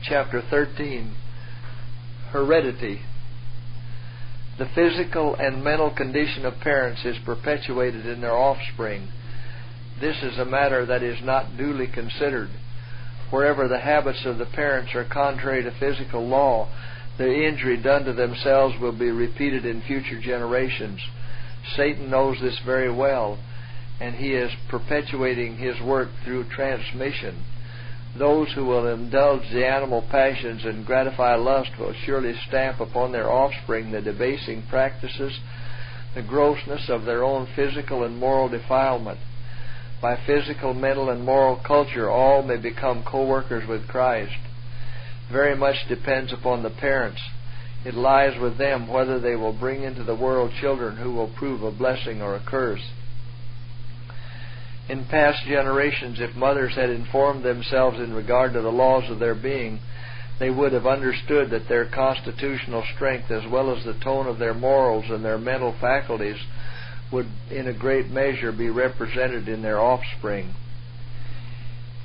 chapter 13, Heredity. The physical and mental condition of parents is perpetuated in their offspring. This is a matter that is not duly considered. Wherever the habits of the parents are contrary to physical law, the injury done to themselves will be repeated in future generations. Satan knows this very well, and he is perpetuating his work through transmission. Those who will indulge the animal passions and gratify lust will surely stamp upon their offspring the debasing practices, the grossness of their own physical and moral defilement. By physical, mental, and moral culture, all may become co-workers with Christ. Very much depends upon the parents. It lies with them whether they will bring into the world children who will prove a blessing or a curse. In past generations, if mothers had informed themselves in regard to the laws of their being, they would have understood that their constitutional strength, as well as the tone of their morals and their mental faculties, would in a great measure be represented in their offspring.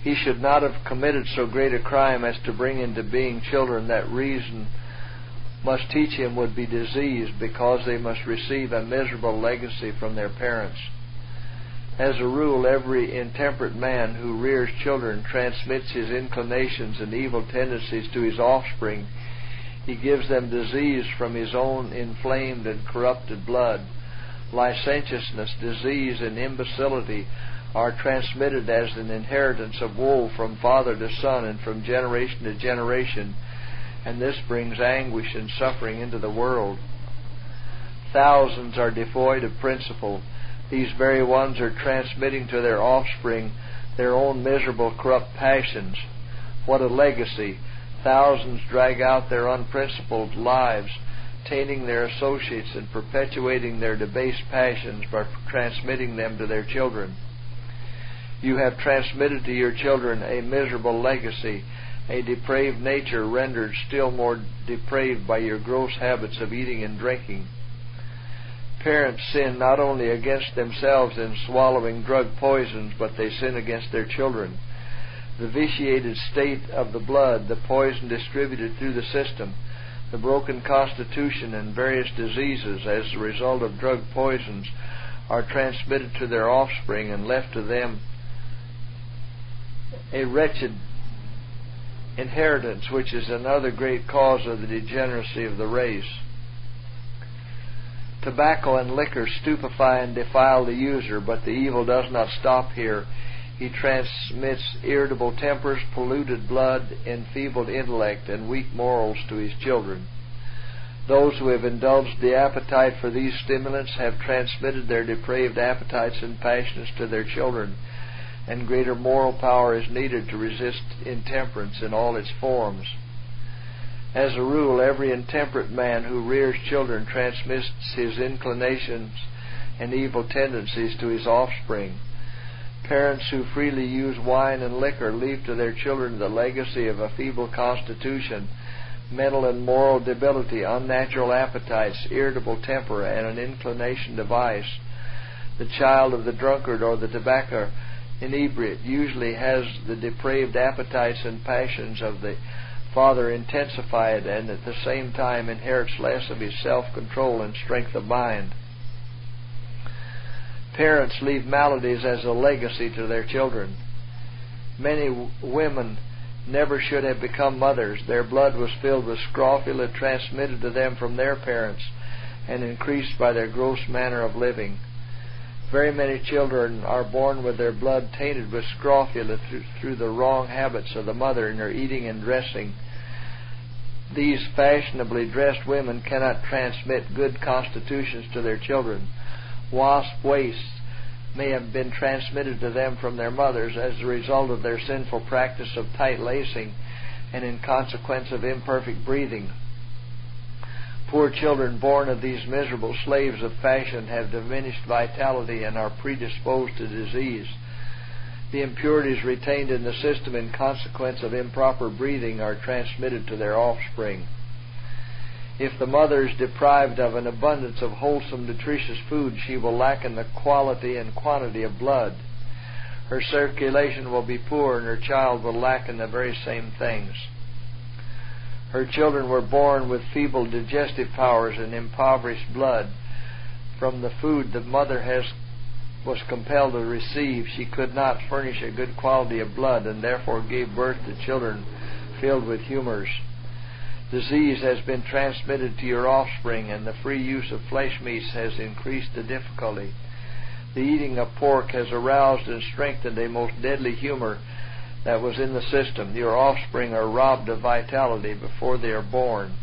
He should not have committed so great a crime as to bring into being children that reason must teach him would be diseased, because they must receive a miserable legacy from their parents. As a rule, every intemperate man who rears children transmits his inclinations and evil tendencies to his offspring. He gives them disease from his own inflamed and corrupted blood. Licentiousness, disease, and imbecility are transmitted as an inheritance of woe from father to son and from generation to generation, and this brings anguish and suffering into the world. Thousands are devoid of principle. These very ones are transmitting to their offspring their own miserable, corrupt passions. What a legacy! Thousands drag out their unprincipled lives, tainting their associates and perpetuating their debased passions by transmitting them to their children. You have transmitted to your children a miserable legacy, a depraved nature rendered still more depraved by your gross habits of eating and drinking. Parents sin not only against themselves in swallowing drug poisons, but they sin against their children. The vitiated state of the blood, the poison distributed through the system, the broken constitution, and various diseases as a result of drug poisons are transmitted to their offspring and left to them a wretched inheritance, which is another great cause of the degeneracy of the race. Tobacco and liquor stupefy and defile the user, but the evil does not stop here. He transmits irritable tempers, polluted blood, enfeebled intellect, and weak morals to his children. Those who have indulged the appetite for these stimulants have transmitted their depraved appetites and passions to their children, and greater moral power is needed to resist intemperance in all its forms. As a rule, every intemperate man who rears children transmits his inclinations and evil tendencies to his offspring. Parents who freely use wine and liquor leave to their children the legacy of a feeble constitution, mental and moral debility, unnatural appetites, irritable temper, and an inclination to vice. The child of the drunkard or the tobacco inebriate usually has the depraved appetites and passions of the father intensified, and at the same time inherits less of his self-control and strength of mind. Parents leave maladies as a legacy to their children. Many women never should have become mothers. Their blood was filled with scrofula transmitted to them from their parents and increased by their gross manner of living. Very many children are born with their blood tainted with scrofula through the wrong habits of the mother in her eating and dressing. These fashionably dressed women cannot transmit good constitutions to their children. Wasp waists may have been transmitted to them from their mothers as a result of their sinful practice of tight lacing and in consequence of imperfect breathing. Poor children born of these miserable slaves of fashion have diminished vitality and are predisposed to disease. The impurities retained in the system in consequence of improper breathing are transmitted to their offspring. If the mother is deprived of an abundance of wholesome, nutritious food, she will lack in the quality and quantity of blood. Her circulation will be poor, and her child will lack in the very same things. Her children were born with feeble digestive powers and impoverished blood. From the food the mother was compelled to receive, she could not furnish a good quality of blood, and therefore gave birth to children filled with humors. Disease has been transmitted to your offspring, and the free use of flesh meats has increased the difficulty. The eating of pork has aroused and strengthened a most deadly humor that was in the system. Your offspring are robbed of vitality before they are born.